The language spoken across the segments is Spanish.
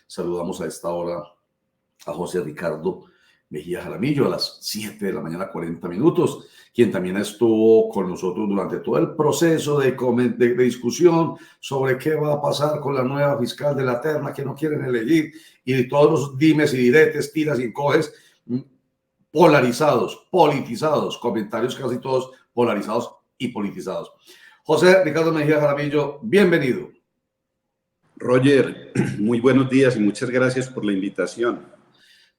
Saludamos a esta hora a José Ricardo Mejía Jaramillo a las 7 de la mañana, 40 minutos, quien también estuvo con nosotros durante todo el proceso de discusión sobre qué va a pasar con la nueva fiscal de la terna que no quieren elegir y todos los dimes y diretes, tiras y encoges polarizados, politizados, comentarios casi todos polarizados y politizados. José Ricardo Mejía Jaramillo, bienvenido. Roger, muy buenos días y muchas gracias por la invitación.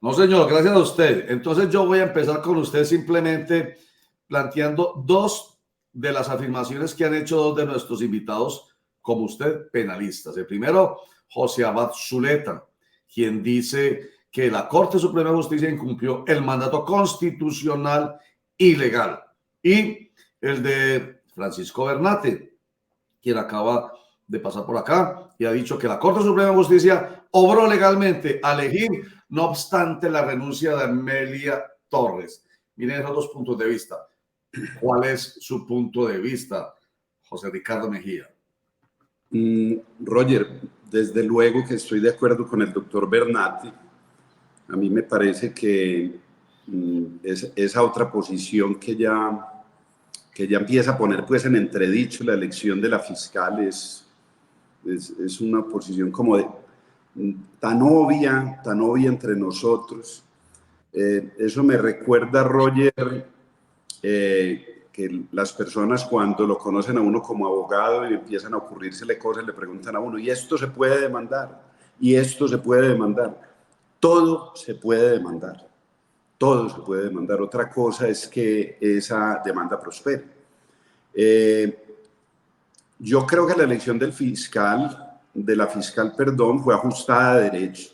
No, señor, gracias a usted. Entonces yo voy a empezar con usted simplemente planteando dos de las afirmaciones que han hecho dos de nuestros invitados, como usted, penalistas. El primero, José Abad Zuleta, quien dice que la Corte Suprema de Justicia incumplió el mandato constitucional ilegal. Y el de Francisco Bernate, quien acaba de pasar por acá y ha dicho que la Corte Suprema de Justicia obró legalmente a elegir, no obstante la renuncia de Amelia Torres. Miren esos dos puntos de vista. ¿Cuál es su punto de vista, José Ricardo Mejía? Roger, desde luego que estoy de acuerdo con el doctor Bernati. A mí me parece que esa otra posición que ya empieza a poner pues en entredicho la elección de la fiscal es una posición como tan obvia entre nosotros. Eso me recuerda, Roger, que las personas cuando lo conocen a uno como abogado y empiezan a ocurrírsele cosas, le preguntan a uno, ¿y esto se puede demandar? ¿Y esto se puede demandar? Todo se puede demandar. Todo se puede demandar. Otra cosa es que esa demanda prospere. Yo creo que la elección de la fiscal, fue ajustada a derecho.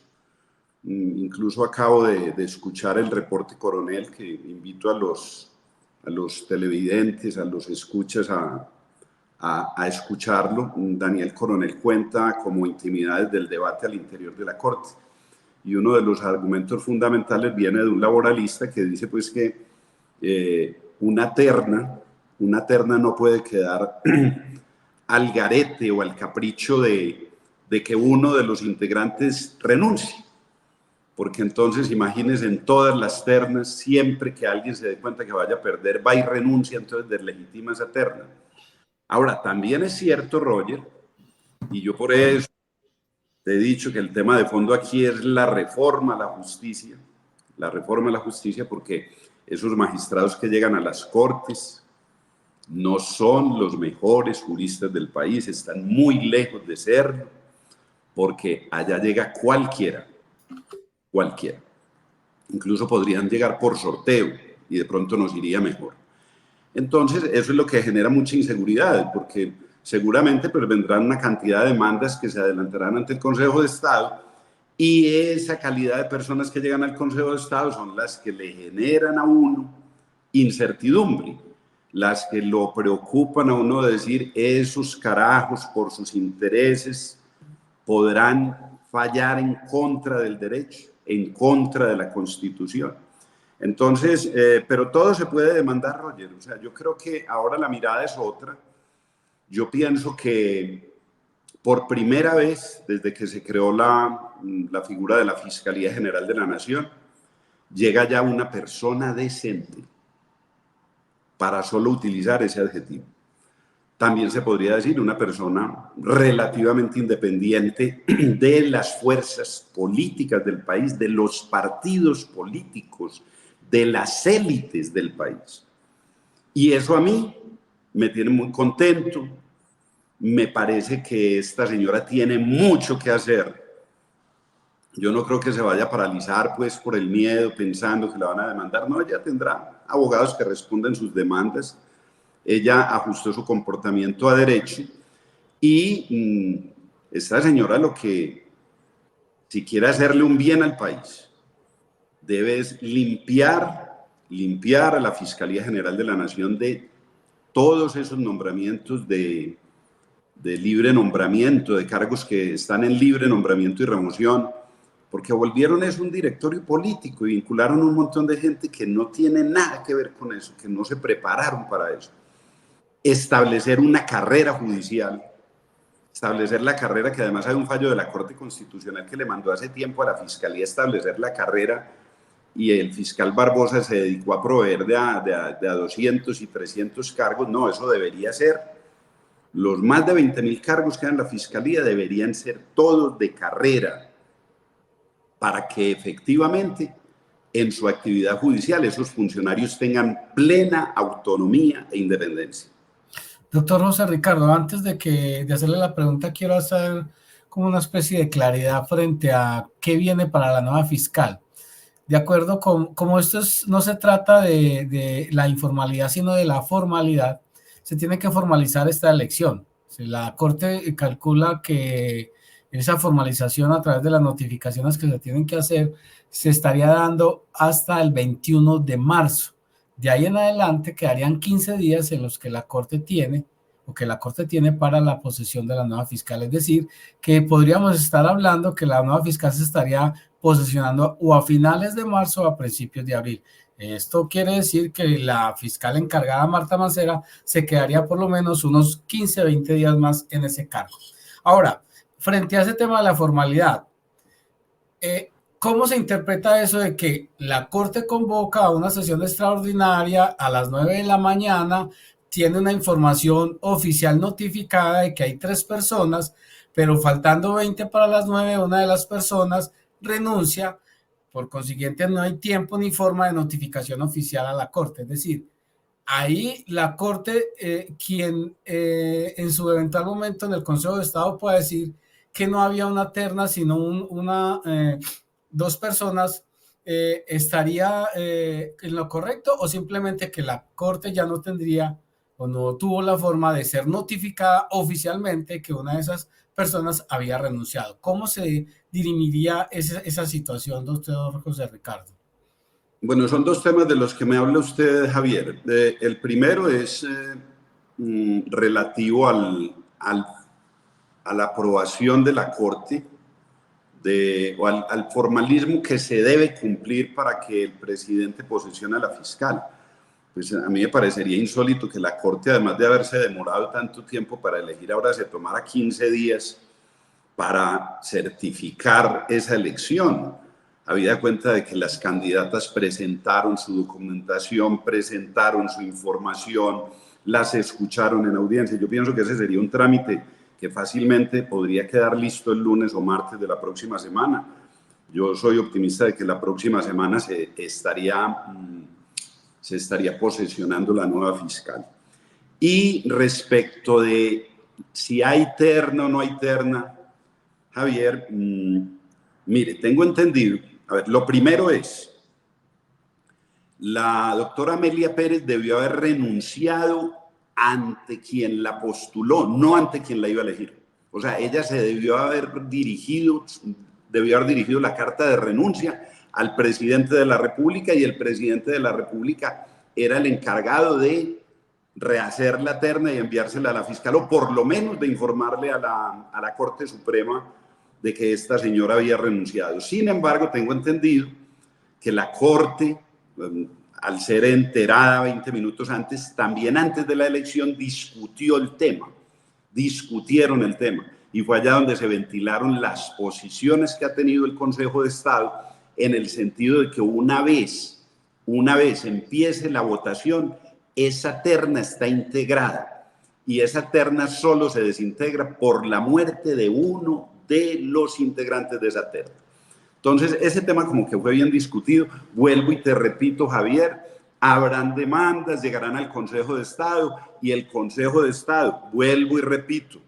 Incluso acabo de escuchar el reporte coronel, que invito a los televidentes, a los escuchas a escucharlo. Daniel Coronel cuenta como intimidades del debate al interior de la Corte. Y uno de los argumentos fundamentales viene de un laboralista que dice pues que una terna no puede quedar al garete o al capricho de que uno de los integrantes renuncie. Porque entonces, imagínense, en todas las ternas, siempre que alguien se dé cuenta que vaya a perder, va y renuncia, entonces deslegitima esa terna. Ahora, también es cierto, Roger, y yo por eso te he dicho que el tema de fondo aquí es la reforma a la justicia, porque esos magistrados que llegan a las cortes no son los mejores juristas del país, están muy lejos de serlo, porque allá llega cualquiera. Incluso podrían llegar por sorteo y de pronto nos iría mejor. Entonces, eso es lo que genera mucha inseguridad, porque seguramente pues, vendrán una cantidad de demandas que se adelantarán ante el Consejo de Estado y esa calidad de personas que llegan al Consejo de Estado son las que le generan a uno incertidumbre, las que lo preocupan a uno de decir, esos carajos por sus intereses podrán fallar en contra del derecho, en contra de la Constitución. Entonces, pero todo se puede demandar, Roger. O sea, yo creo que ahora la mirada es otra. Yo pienso que por primera vez, desde que se creó la figura de la Fiscalía General de la Nación, llega ya una persona decente, para solo utilizar ese adjetivo. También se podría decir una persona relativamente independiente de las fuerzas políticas del país, de los partidos políticos, de las élites del país. Y eso a mí me tiene muy contento. Me parece que esta señora tiene mucho que hacer. Yo no creo que se vaya a paralizar pues por el miedo, pensando que la van a demandar. No, ella tendrá abogados que respondan sus demandas. Ella ajustó su comportamiento a derecho y esta señora lo que, si quiere hacerle un bien al país, debe es limpiar a la Fiscalía General de la Nación de todos esos nombramientos de libre nombramiento, de cargos que están en libre nombramiento y remoción, porque volvieron eso un directorio político y vincularon un montón de gente que no tiene nada que ver con eso, que no se prepararon para eso. Establecer una carrera judicial establecer la carrera, que además hay un fallo de la Corte Constitucional que le mandó hace tiempo a la Fiscalía establecer la carrera, y el fiscal Barbosa se dedicó a proveer de a 200 y 300 cargos. No, eso debería ser, los más de 20.000 cargos que hay en la Fiscalía deberían ser todos de carrera, para que efectivamente en su actividad judicial esos funcionarios tengan plena autonomía e independencia. Doctor José Ricardo, antes de hacerle la pregunta, quiero hacer como una especie de claridad frente a qué viene para la nueva fiscal. De acuerdo con, como esto no se trata de la informalidad, sino de la formalidad, se tiene que formalizar esta elección. La Corte calcula que esa formalización a través de las notificaciones que se tienen que hacer se estaría dando hasta el 21 de marzo. De ahí en adelante quedarían 15 días en los que la Corte tiene para la posesión de la nueva fiscal. Es decir, que podríamos estar hablando que la nueva fiscal se estaría posesionando o a finales de marzo o a principios de abril. Esto quiere decir que la fiscal encargada, Marta Mancera, se quedaría por lo menos unos 15, 20 días más en ese cargo. Ahora, frente a ese tema de la formalidad, ¿cómo se interpreta eso de que la Corte convoca a una sesión extraordinaria a las 9 de la mañana, tiene una información oficial notificada de que hay 3 personas, pero faltando 20 para las 9, una de las personas renuncia, por consiguiente no hay tiempo ni forma de notificación oficial a la Corte? Es decir, ahí la Corte, quien en su eventual momento en el Consejo de Estado puede decir que no había una terna, sino dos personas, estaría en lo correcto, o simplemente que la Corte ya no tendría o no tuvo la forma de ser notificada oficialmente que una de esas personas había renunciado. ¿Cómo se dirimiría esa situación, doctor José Ricardo? Bueno, son 2 temas de los que me habla usted, Javier. El primero es relativo a la aprobación de la Corte, o al formalismo que se debe cumplir para que el presidente posesione a la fiscal. Pues a mí me parecería insólito que la Corte, además de haberse demorado tanto tiempo para elegir, ahora se tomara 15 días para certificar esa elección. Habida cuenta de que las candidatas presentaron su documentación, presentaron su información, las escucharon en audiencia. Yo pienso que ese sería un trámite que fácilmente podría quedar listo el lunes o martes de la próxima semana. Yo soy optimista de que la próxima semana se estaría posesionando la nueva fiscal. Y respecto de si hay terna o no hay terna, Javier, mire, tengo entendido, a ver, lo primero es, la doctora Amelia Pérez debió haber renunciado ante quien la postuló, no ante quien la iba a elegir. O sea, ella se debió haber dirigido la carta de renuncia al presidente de la República, y el presidente de la República era el encargado de rehacer la terna y enviársela a la fiscal, o por lo menos de informarle a la Corte Suprema de que esta señora había renunciado. Sin embargo, tengo entendido que la Corte, al ser enterada 20 minutos antes, también antes de la elección, discutieron el tema, y fue allá donde se ventilaron las posiciones que ha tenido el Consejo de Estado, en el sentido de que una vez empiece la votación, esa terna está integrada, y esa terna solo se desintegra por la muerte de uno de los integrantes de esa terna. Entonces, ese tema como que fue bien discutido. Vuelvo y te repito, Javier, habrán demandas, llegarán al Consejo de Estado, y el Consejo de Estado, vuelvo y repito,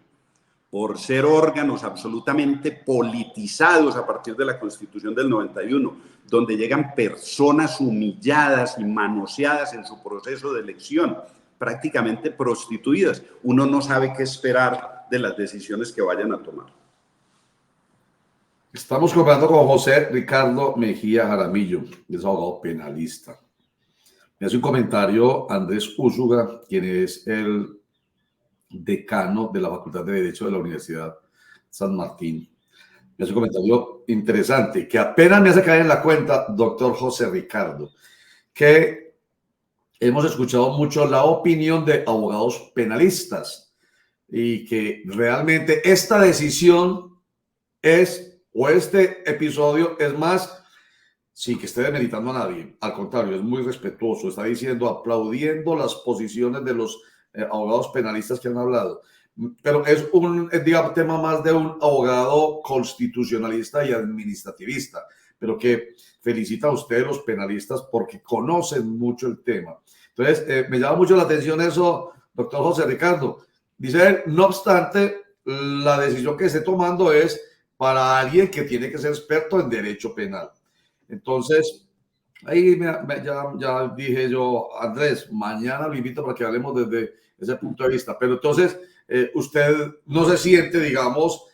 por ser órganos absolutamente politizados a partir de la Constitución del 91, donde llegan personas humilladas y manoseadas en su proceso de elección, prácticamente prostituidas, uno no sabe qué esperar de las decisiones que vayan a tomar. Estamos conversando con José Ricardo Mejía Jaramillo, es abogado penalista. Me hace un comentario Andrés Úsuga, quien es el decano de la Facultad de Derecho de la Universidad San Martín. Me hace un comentario interesante, que apenas me hace caer en la cuenta, doctor José Ricardo, que hemos escuchado mucho la opinión de abogados penalistas. y que realmente esta decisión o este episodio es más, sí, que esté demeritando a nadie, al contrario, es muy respetuoso, está diciendo, aplaudiendo las posiciones de los abogados penalistas que han hablado, pero es digamos, tema más de un abogado constitucionalista y administrativista, pero que felicita a ustedes los penalistas porque conocen mucho el tema. Entonces, me llama mucho la atención eso, doctor José Ricardo. Dice él, no obstante, la decisión que esté tomando es para alguien que tiene que ser experto en derecho penal. Entonces, ahí ya dije yo, Andrés, mañana lo invito para que hablemos desde ese punto de vista. Pero entonces, usted no se siente, digamos,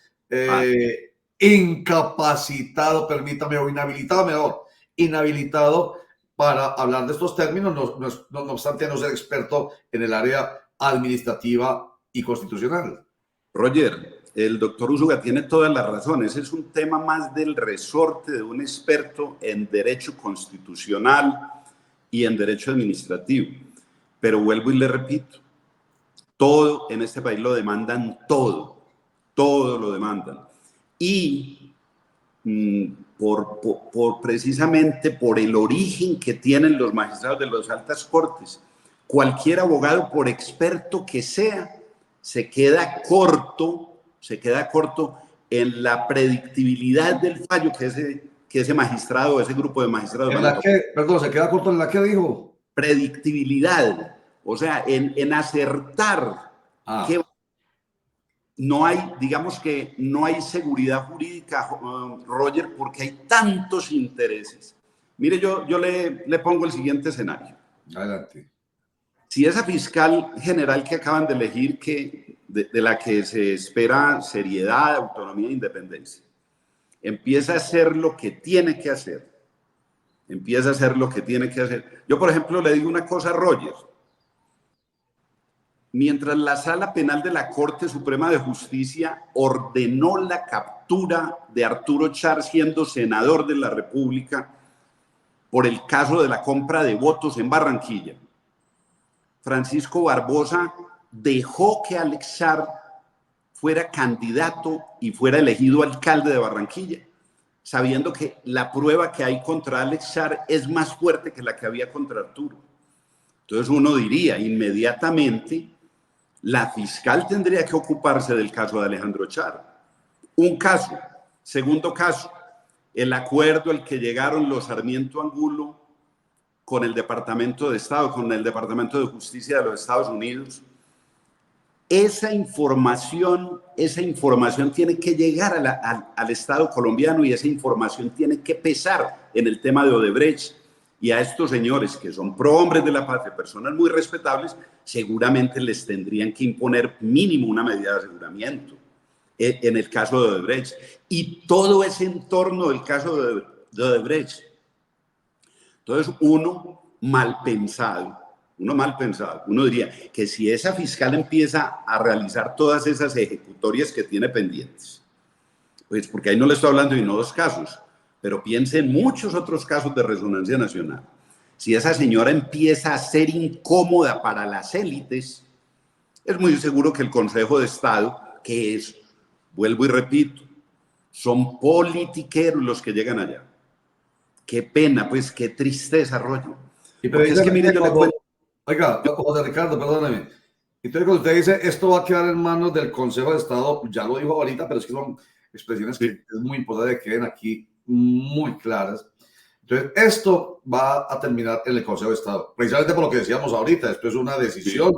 incapacitado, permítame, o inhabilitado, mejor, inhabilitado para hablar de estos términos, no obstante no ser experto en el área administrativa y constitucional. Roger, el doctor Úsuga tiene todas las razones. Es un tema más del resorte de un experto en derecho constitucional y en derecho administrativo. Pero vuelvo y le repito, todo en este país lo demandan, todo lo demandan. Y precisamente por el origen que tienen los magistrados de las altas cortes, cualquier abogado, por experto que sea, se queda corto en la predictibilidad del fallo que ese magistrado, ese grupo de magistrados van a tomar. Perdón, ¿se queda corto en la que dijo? Predictibilidad, o sea, en acertar que no hay, digamos que no hay seguridad jurídica, Roger, porque hay tantos intereses. Mire, yo le pongo el siguiente escenario. Adelante. Si esa fiscal general que acaban de elegir, de la que se espera seriedad, autonomía e independencia, empieza a hacer lo que tiene que hacer, Yo, por ejemplo, le digo una cosa a Roger. Mientras la Sala Penal de la Corte Suprema de Justicia ordenó la captura de Arturo Char siendo senador de la República por el caso de la compra de votos en Barranquilla, Francisco Barbosa dejó que Alex Char fuera candidato y fuera elegido alcalde de Barranquilla, sabiendo que la prueba que hay contra Alex Char es más fuerte que la que había contra Arturo. Entonces uno diría inmediatamente, la fiscal tendría que ocuparse del caso de Alejandro Char. Un caso. Segundo caso, el acuerdo al que llegaron los Sarmiento Angulo con el Departamento de Estado, con el Departamento de Justicia de los Estados Unidos. Esa información tiene que llegar al Estado colombiano y esa información tiene que pesar en el tema de Odebrecht. Y a estos señores que son prohombres de la patria, personas muy respetables, seguramente les tendrían que imponer mínimo una medida de aseguramiento en el caso de Odebrecht. Y todo ese entorno del caso de Odebrecht. Entonces uno mal pensado, uno diría que si esa fiscal empieza a realizar todas esas ejecutorias que tiene pendientes, pues porque ahí no le estoy hablando de no dos casos, pero piense en muchos otros casos de resonancia nacional. Si esa señora empieza a ser incómoda para las élites, es muy seguro que el Consejo de Estado, que es, vuelvo y repito, son politiqueros los que llegan allá. Qué pena, pues, qué tristeza, Roger. Porque es que, mire, oiga, José Ricardo, perdóneme. Entonces, cuando usted dice esto va a quedar en manos del Consejo de Estado, ya lo dijo ahorita, pero es que son expresiones que es muy importante que queden aquí muy claras. Entonces, esto va a terminar en el Consejo de Estado, precisamente por lo que decíamos ahorita. Esto es una decisión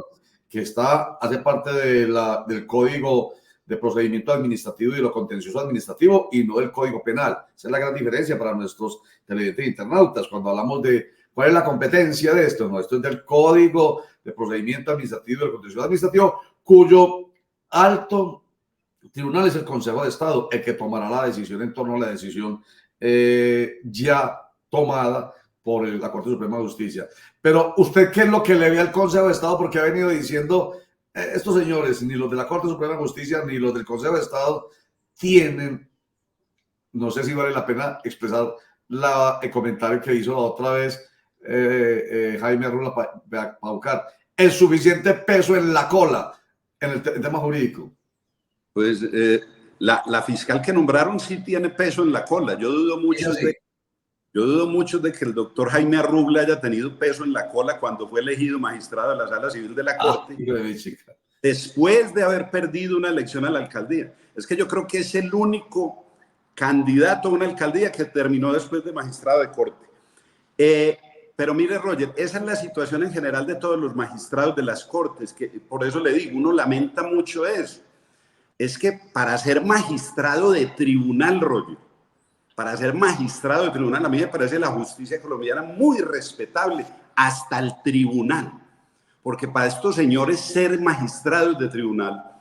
que hace parte del Código de Procedimiento Administrativo y de lo contencioso administrativo y no del Código Penal. Esa es la gran diferencia para nuestros televidentes e internautas. Cuando hablamos de cuál es la competencia de esto, no, esto es del Código de Procedimiento Administrativo y del contencioso administrativo, cuyo alto tribunal es el Consejo de Estado, el que tomará la decisión en torno a la decisión ya tomada por la Corte Suprema de Justicia. Pero usted, ¿qué es lo que le ve al Consejo de Estado? Porque ha venido diciendo, estos señores, ni los de la Corte Suprema de Justicia, ni los del Consejo de Estado, tienen, no sé si vale la pena expresar el comentario que hizo la otra vez Jaime Arrula Paucar, el suficiente peso en la cola. en el tema jurídico? Pues la fiscal que nombraron sí tiene peso en la cola. Yo dudo mucho de que el doctor Jaime Arrubla haya tenido peso en la cola cuando fue elegido magistrado de la Sala Civil de la Corte, después de haber perdido una elección a la alcaldía. Es que yo creo que es el único candidato a una alcaldía que terminó después de magistrado de Corte. Pero mire, Roger, esa es la situación en general de todos los magistrados de las Cortes, que por eso le digo, uno lamenta mucho eso. Es que para ser magistrado de tribunal, Roger, para ser magistrado de tribunal, a mí me parece la justicia colombiana muy respetable, hasta el tribunal. Porque para estos señores ser magistrados de tribunal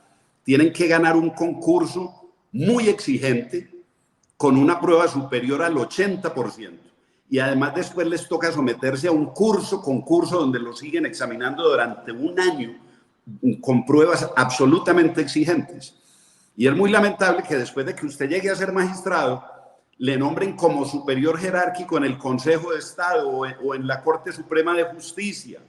tienen que ganar un concurso muy exigente con una prueba superior al 80%. Y además después les toca someterse a un concurso donde lo siguen examinando durante un año con pruebas absolutamente exigentes. Y es muy lamentable que después de que usted llegue a ser magistrado, le nombren como superior jerárquico en el Consejo de Estado o en la Corte Suprema de Justicia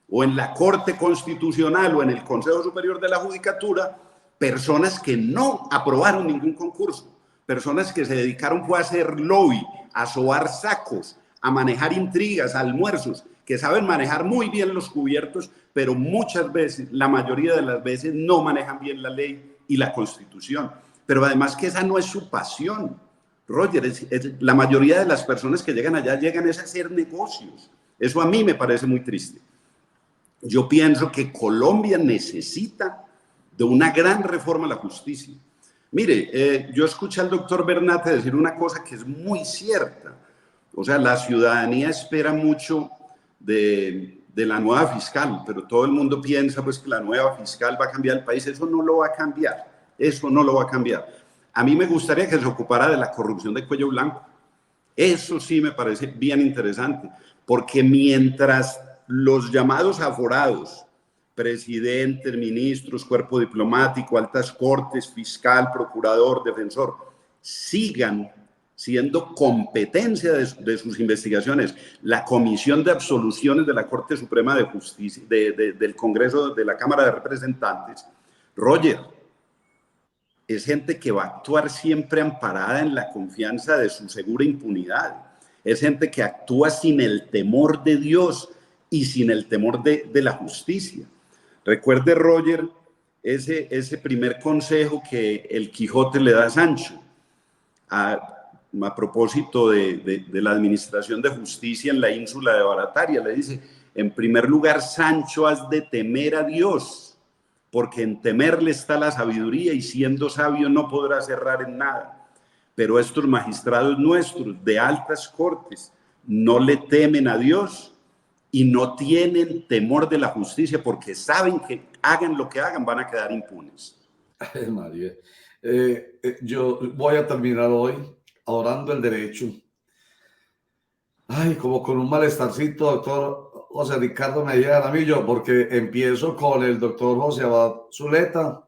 o en la Corte Constitucional o en el Consejo Superior de la Judicatura, personas que no aprobaron ningún concurso, personas que se dedicaron fue a hacer lobby, a sobar sacos, a manejar intrigas, almuerzos, que saben manejar muy bien los cubiertos, pero muchas veces, la mayoría de las veces, no manejan bien la ley y la Constitución. Pero además que esa no es su pasión. Roger, la mayoría de las personas que llegan allá llegan a hacer negocios. Eso a mí me parece muy triste. Yo pienso que Colombia necesita de una gran reforma a la justicia. Mire, yo escuché al doctor Bernate decir una cosa que es muy cierta. O sea, la ciudadanía espera mucho de la nueva fiscal, pero todo el mundo piensa pues que la nueva fiscal va a cambiar el país. Eso no lo va a cambiar. Eso no lo va a cambiar. A mí me gustaría que se ocupara de la corrupción de cuello blanco. Eso sí me parece bien interesante, porque mientras los llamados aforados, presidentes, ministros, cuerpo diplomático, altas cortes, fiscal, procurador, defensor, sigan siendo competencia de sus investigaciones, la Comisión de Absoluciones de la Corte Suprema de Justicia, del Congreso, de la Cámara de Representantes, Roger, es gente que va a actuar siempre amparada en la confianza de su segura impunidad. Es gente que actúa sin el temor de Dios y sin el temor de la justicia. Recuerde, Roger, ese primer consejo que el Quijote le da a Sancho a propósito de la administración de justicia en la ínsula de Barataria. Le dice, en primer lugar, Sancho, has de temer a Dios, porque en temerle está la sabiduría y siendo sabio no podrás errar en nada. Pero estos magistrados nuestros de altas cortes no le temen a Dios y no tienen temor de la justicia porque saben que hagan lo que hagan van a quedar impunes. Ay, María. Yo voy a terminar hoy adorando el derecho. Ay, como con un malestarcito, doctor José Ricardo Mejía Jaramillo, porque empiezo con el doctor José Abad Zuleta,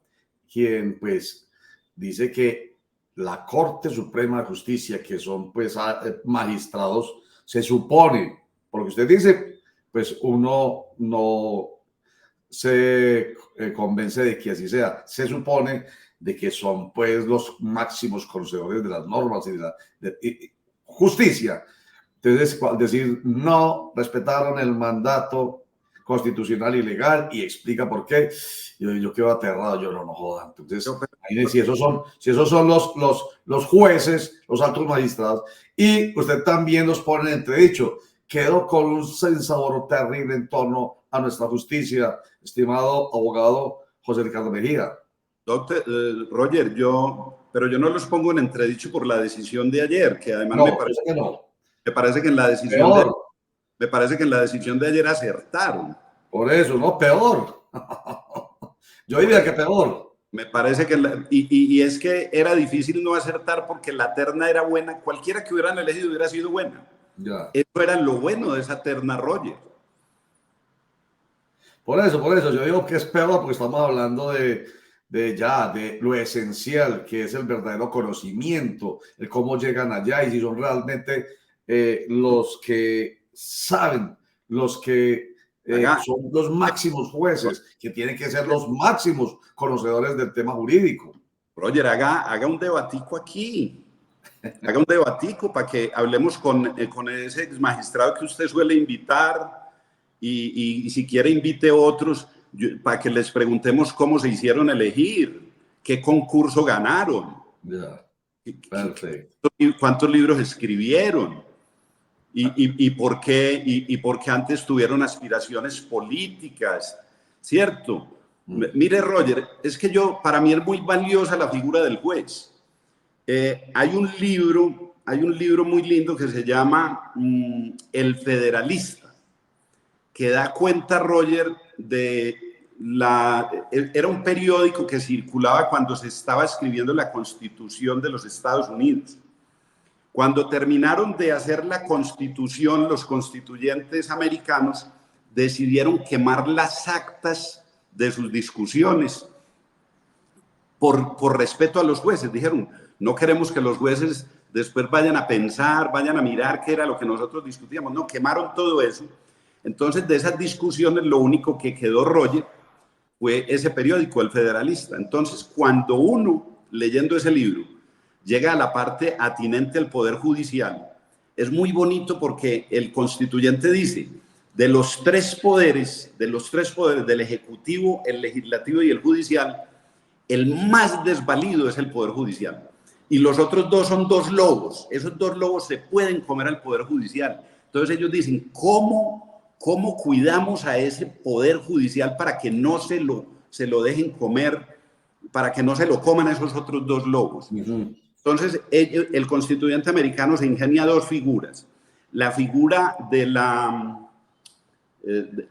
quien pues dice que la Corte Suprema de Justicia, que son pues magistrados, se supone, porque usted dice, pues uno no se convence de que así sea, se supone de que son pues los máximos conocedores de las normas y de la justicia. Entonces, decir no respetaron el mandato constitucional y legal y explica por qué, yo quedo aterrado, yo no jodan. Entonces, si esos son los jueces, los altos magistrados, y usted también nos pone en entredicho, quedó con un sinsabor terrible en torno a nuestra justicia, estimado abogado José Ricardo Mejía. Doctor Roger, pero yo no los pongo en entredicho por la decisión de ayer, que además No, me parece que en la decisión de ayer acertaron. Por eso, no, peor. Yo diría que peor. Me parece que, y es que era difícil no acertar porque la terna era buena. Cualquiera que hubieran elegido hubiera sido buena. Ya. Eso era lo bueno de esa terna, Roger. Por eso, yo digo que es peor porque estamos hablando de lo esencial, que es el verdadero conocimiento, el cómo llegan allá y si son realmente los que saben, los que son los máximos jueces, que tienen que ser los máximos conocedores del tema jurídico. Roger, haga un debatico aquí. Haga un debatico para que hablemos con ese ex magistrado que usted suele invitar y si quiere invite otros para que les preguntemos cómo se hicieron elegir, qué concurso ganaron, Perfecto. cuántos libros escribieron y por qué antes tuvieron aspiraciones políticas, ¿cierto? Mire, Roger, es que para mí es muy valiosa la figura del juez. Hay un libro muy lindo que se llama El Federalista, que da cuenta, Roger, era un periódico que circulaba cuando se estaba escribiendo la Constitución de los Estados Unidos. Cuando terminaron de hacer la Constitución, los constituyentes americanos decidieron quemar las actas de sus discusiones por respeto a los jueces. Dijeron, no queremos que los jueces después vayan a pensar, vayan a mirar qué era lo que nosotros discutíamos. No, quemaron todo eso. Entonces, de esas discusiones, lo único que quedó, Roger, fue ese periódico, El Federalista. Entonces, cuando uno, leyendo ese libro, llega a la parte atinente al Poder Judicial, es muy bonito porque el constituyente dice, de los tres poderes, del Ejecutivo, el Legislativo y el Judicial, el más desvalido es el Poder Judicial. Y los otros dos son dos lobos. Esos dos lobos se pueden comer al Poder Judicial. Entonces ellos dicen, ¿cómo cuidamos a ese Poder Judicial para que no se lo dejen comer, para que no se lo coman esos otros dos lobos? Entonces el constituyente americano se ingenia dos figuras. La figura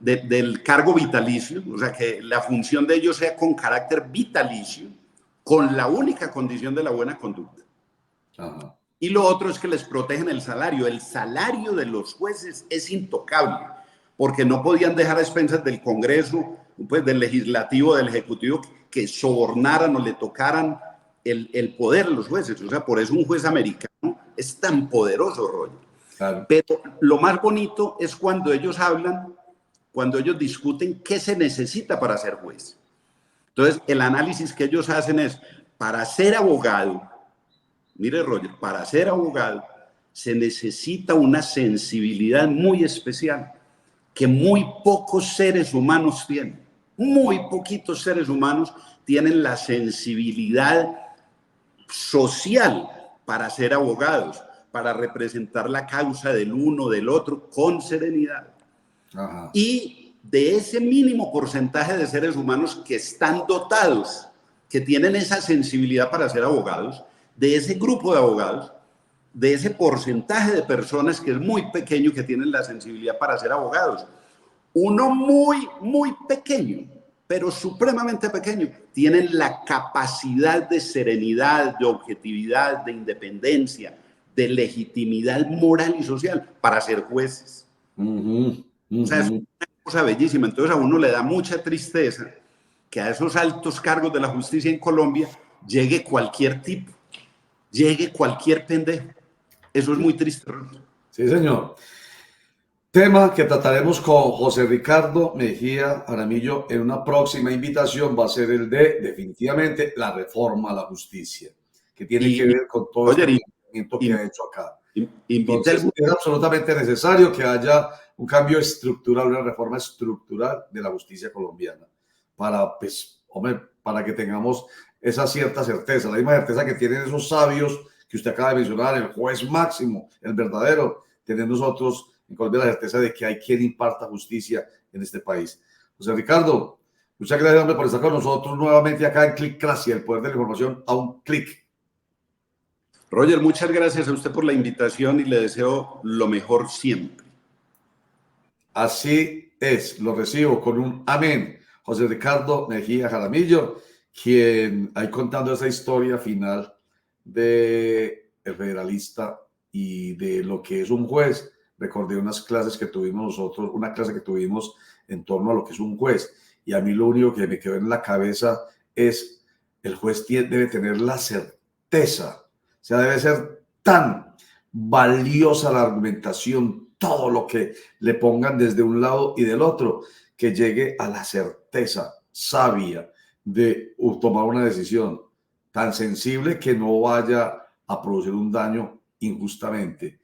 del cargo vitalicio, o sea, que la función de ellos sea con carácter vitalicio, con la única condición de la buena conducta. Ajá. Y lo otro es que les protegen el salario. El salario de los jueces es intocable, porque no podían dejar a expensas del Congreso, pues del Legislativo, del Ejecutivo, que sobornaran o le tocaran el poder a los jueces. O sea, por eso un juez americano es tan poderoso, Roger. Claro. Pero lo más bonito es cuando ellos hablan, cuando ellos discuten qué se necesita para ser juez. Entonces, el análisis que ellos hacen es, para ser abogado, mire, Roger, para ser abogado se necesita una sensibilidad muy especial que muy pocos seres humanos tienen. Muy poquitos seres humanos tienen la sensibilidad social para ser abogados, para representar la causa del uno, del otro, con serenidad. Ajá. Y de ese mínimo porcentaje de seres humanos que están dotados, que tienen esa sensibilidad para ser abogados, de ese grupo de abogados, de ese porcentaje de personas que es muy pequeño que tienen la sensibilidad para ser abogados, uno muy, muy pequeño, pero supremamente pequeño, tienen la capacidad de serenidad, de objetividad, de independencia, de legitimidad moral y social para ser jueces. O sea, es una cosa bellísima. Entonces a uno le da mucha tristeza que a esos altos cargos de la justicia en Colombia llegue cualquier tipo, llegue cualquier pendejo. Eso es muy triste. Sí, señor. Tema que trataremos con José Ricardo Mejía Jaramillo en una próxima invitación va a ser el de, definitivamente, la reforma a la justicia, que tiene que ver con todo este movimiento que ha hecho acá. Entonces, es absolutamente necesario que haya un cambio estructural, una reforma estructural de la justicia colombiana, para, pues, hombre, para que tengamos esa cierta certeza, la misma certeza que tienen esos sabios que usted acaba de mencionar, el juez máximo, el verdadero, tenemos nosotros en Colombia la certeza de que hay quien imparta justicia en este país. José Ricardo, muchas gracias, hombre, por estar con nosotros nuevamente acá en Clickracia, el poder de la información a un clic. Roger, muchas gracias a usted por la invitación y le deseo lo mejor siempre. Así es, lo recibo con un amén. José Ricardo Mejía Jaramillo, quien ahí contando esa historia final de El Federalista y de lo que es un juez. Recordé unas clases que tuvimos nosotros, una clase que tuvimos en torno a lo que es un juez. Y a mí lo único que me quedó en la cabeza es, el juez debe tener la certeza, o sea, debe ser tan valiosa la argumentación, todo lo que le pongan desde un lado y del otro, que llegue a la certeza sabia de tomar una decisión tan sensible que no vaya a producir un daño injustamente.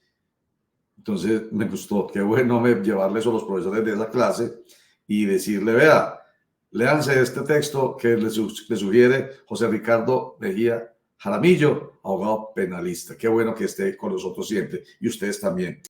Entonces me gustó, qué bueno llevarle eso a los profesores de esa clase y decirle, vea, léanse este texto que le sugiere José Ricardo Mejía Jaramillo, abogado penalista. Qué bueno que esté con nosotros siempre y ustedes también.